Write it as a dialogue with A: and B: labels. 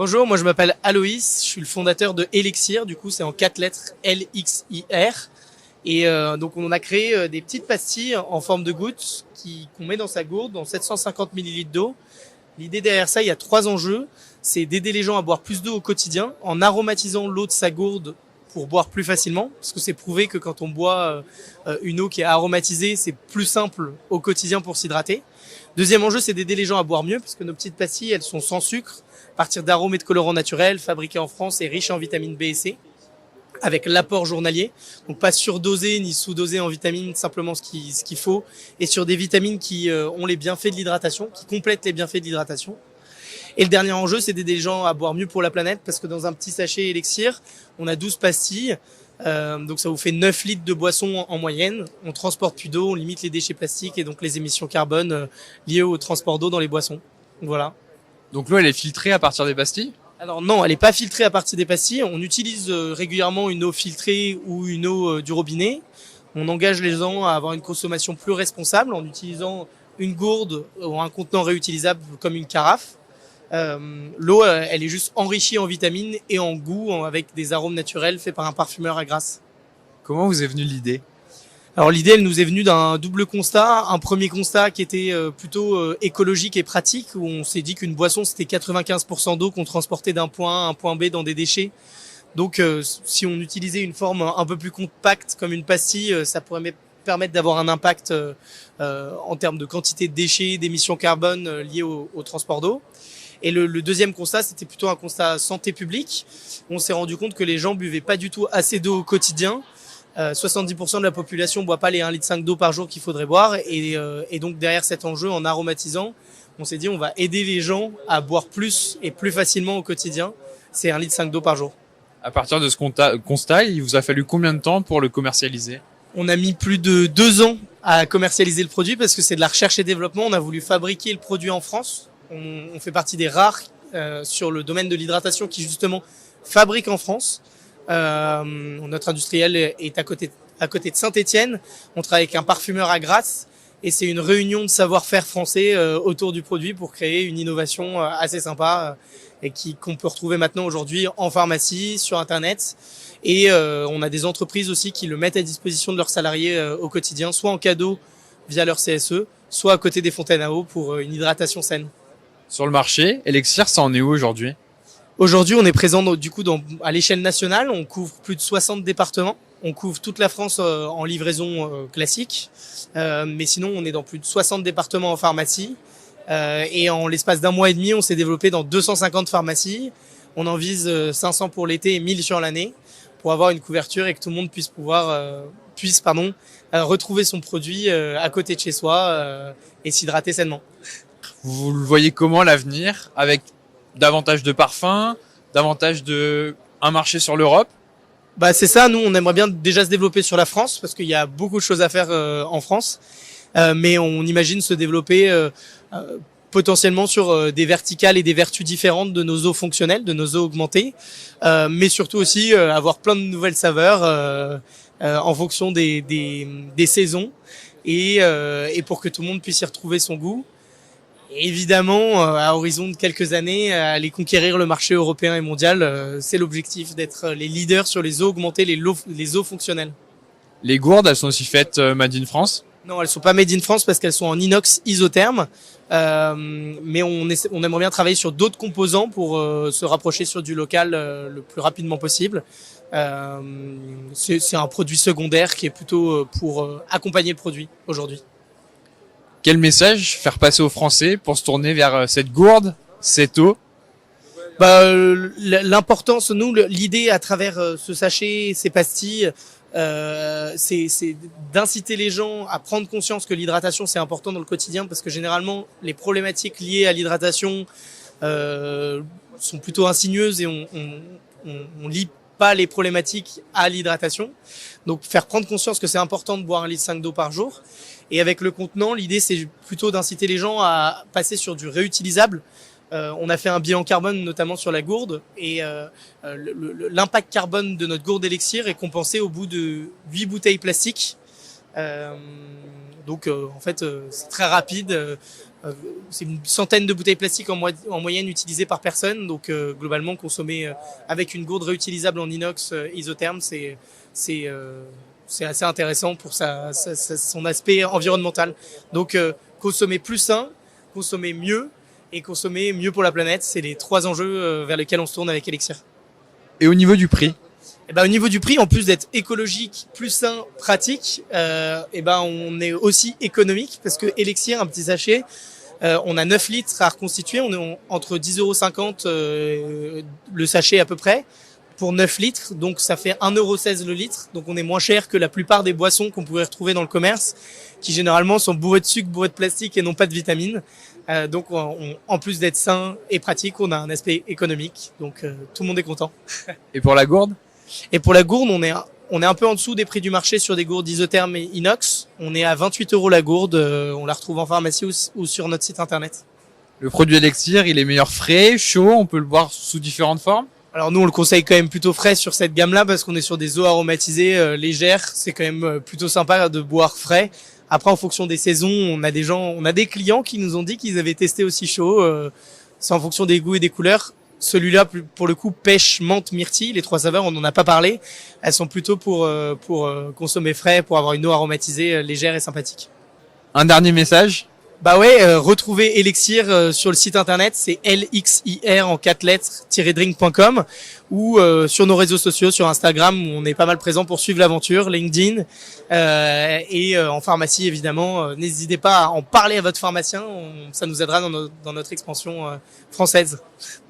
A: Bonjour, moi je m'appelle Aloïs, je suis le fondateur de Elixir, du coup c'est en 4 lettres L-X-I-R. Et donc on a créé des petites pastilles en forme de gouttes qu'on met dans sa gourde, dans 750 millilitres d'eau. L'idée derrière ça, il y a 3 enjeux. C'est d'aider les gens à boire plus d'eau au quotidien en aromatisant l'eau de sa gourde pour boire plus facilement. Parce que c'est prouvé que quand on boit une eau qui est aromatisée, c'est plus simple au quotidien pour s'hydrater. Deuxième enjeu, c'est d'aider les gens à boire mieux, parce que nos petites pastilles, elles sont sans sucre, à partir d'arômes et de colorants naturels, fabriqués en France et riches en vitamines B et C, avec l'apport journalier. Donc pas surdosé ni sous-dosé en vitamines, simplement ce qu'il faut, et sur des vitamines qui ont les bienfaits de l'hydratation, qui complètent les bienfaits de l'hydratation. Et le dernier enjeu, c'est d'aider les gens à boire mieux pour la planète, parce que dans un petit sachet Elixir, on a 12 pastilles, donc ça vous fait 9 litres de boisson en moyenne. On transporte plus d'eau, on limite les déchets plastiques et donc les émissions carbone liées au transport d'eau dans les boissons. Donc voilà.
B: Donc l'eau, elle est filtrée à partir des pastilles?
A: Alors non, elle n'est pas filtrée à partir des pastilles. On utilise régulièrement une eau filtrée ou une eau du robinet. On engage les gens à avoir une consommation plus responsable en utilisant une gourde ou un contenant réutilisable comme une carafe. L'eau, elle est juste enrichie en vitamines et en goût avec des arômes naturels faits par un parfumeur à Grasse.
B: Comment vous est venue l'idée?
A: Alors l'idée, elle nous est venue d'un double constat. Un premier constat qui était plutôt écologique et pratique, où on s'est dit qu'une boisson, c'était 95% d'eau qu'on transportait d'un point A à un point B dans des déchets. Donc si on utilisait une forme un peu plus compacte comme une pastille, ça pourrait permettre d'avoir un impact en termes de quantité de déchets, d'émissions carbone liées au transport d'eau. Et le deuxième constat, c'était plutôt un constat santé publique. On s'est rendu compte que les gens buvaient pas du tout assez d'eau au quotidien. 70% de la population boit pas les 1,5 litre d'eau par jour qu'il faudrait boire. Et donc derrière cet enjeu, en aromatisant, on s'est dit on va aider les gens à boire plus et plus facilement au quotidien. C'est 1,5 litre d'eau par jour.
B: À partir de ce constat, il vous a fallu combien de temps pour le commercialiser?
A: On a mis plus de 2 ans à commercialiser le produit parce que c'est de la recherche et développement. On a voulu fabriquer le produit en France. On fait partie des rares sur le domaine de l'hydratation qui justement fabrique en France. Notre industriel est à côté de Saint-Étienne. On travaille avec un parfumeur à Grasse et c'est une réunion de savoir-faire français autour du produit pour créer une innovation assez sympa et qu'on peut retrouver maintenant aujourd'hui en pharmacie, sur Internet. Et on a des entreprises aussi qui le mettent à disposition de leurs salariés au quotidien, soit en cadeau via leur CSE, soit à côté des fontaines à eau pour une hydratation saine.
B: Sur le marché, Elixir, ça en est où aujourd'hui?
A: Aujourd'hui, on est présent à l'échelle nationale. On couvre plus de 60 départements. On couvre toute la France en livraison classique. Mais sinon, on est dans plus de 60 départements en pharmacie. Et en l'espace d'1 mois et demi, on s'est développé dans 250 pharmacies. On en vise 500 pour l'été et 1000 sur l'année pour avoir une couverture et que tout le monde puisse retrouver son produit à côté de chez soi et s'hydrater sainement.
B: Vous le voyez comment l'avenir, avec davantage de parfums, davantage un marché sur l'Europe?
A: Bah c'est ça, nous on aimerait bien déjà se développer sur la France parce qu'il y a beaucoup de choses à faire en France, mais on imagine se développer potentiellement sur des verticales et des vertus différentes de nos eaux fonctionnelles, de nos eaux augmentées, mais surtout aussi avoir plein de nouvelles saveurs en fonction des saisons et pour que tout le monde puisse y retrouver son goût. Et évidemment, à horizon de quelques années, aller conquérir le marché européen et mondial, c'est l'objectif d'être les leaders sur les eaux augmentées, les eaux fonctionnelles.
B: Les gourdes, elles sont aussi faites made in France?
A: Non, elles sont pas made in France parce qu'elles sont en inox isotherme, mais on aimerait bien travailler sur d'autres composants pour se rapprocher sur du local le plus rapidement possible. C'est un produit secondaire qui est plutôt pour accompagner le produit aujourd'hui.
B: Quel message faire passer aux Français pour se tourner vers cette gourde, cette eau?
A: L'importance, l'idée à travers ce sachet, ces pastilles, c'est d'inciter les gens à prendre conscience que l'hydratation c'est important dans le quotidien parce que généralement les problématiques liées à l'hydratation sont plutôt insidieuses et on lie pas les problématiques à l'hydratation. Donc faire prendre conscience que c'est important de boire 1,5 litre d'eau par jour. Et avec le contenant, l'idée c'est plutôt d'inciter les gens à passer sur du réutilisable. On a fait un bilan carbone notamment sur la gourde et l'impact carbone de notre gourde Elixir est compensé au bout de 8 bouteilles plastiques. Donc en fait c'est très rapide. C'est une centaine de bouteilles plastiques en moyenne utilisées par personne. Donc globalement consommé avec une gourde réutilisable en inox isotherme, c'est assez intéressant pour son aspect environnemental. Donc consommer plus sain, consommer mieux et consommer mieux pour la planète, c'est les 3 enjeux vers lesquels on se tourne avec Elixir.
B: Et au niveau du prix?
A: Et ben, au niveau du prix, en plus d'être écologique, plus sain, pratique, et ben, on est aussi économique parce que Elixir, un petit sachet, on a 9 litres à reconstituer. On est entre 10,50 € le sachet à peu près pour 9 litres. Donc ça fait 1,16 € le litre. Donc on est moins cher que la plupart des boissons qu'on pourrait retrouver dans le commerce qui généralement sont bourrées de sucre, bourrées de plastique et non pas de vitamines. Donc en plus d'être sain et pratique, on a un aspect économique. Donc tout le monde est content.
B: Et pour la gourde?
A: Et pour la gourde, on est un peu en dessous des prix du marché sur des gourdes isothermes et inox. On est à 28 € la gourde. On la retrouve en pharmacie ou sur notre site internet.
B: Le produit Elixir, il est meilleur frais, chaud, on peut le boire sous différentes formes?
A: Alors nous, on le conseille quand même plutôt frais sur cette gamme-là parce qu'on est sur des eaux aromatisées légères. C'est quand même plutôt sympa de boire frais. Après, en fonction des saisons, on a des clients qui nous ont dit qu'ils avaient testé aussi chaud. C'est en fonction des goûts et des couleurs. Celui-là, pour le coup, pêche, menthe, myrtille, les 3 saveurs, on n'en a pas parlé. Elles sont plutôt pour consommer frais, pour avoir une eau aromatisée légère et sympathique.
B: Un dernier message?
A: Bah ouais, retrouvez Elixir sur le site internet, c'est LXIR en 4 lettres-drink.com ou sur nos réseaux sociaux, sur Instagram où on est pas mal présent pour suivre l'aventure, LinkedIn et en pharmacie évidemment. N'hésitez pas à en parler à votre pharmacien, ça nous aidera dans notre expansion française.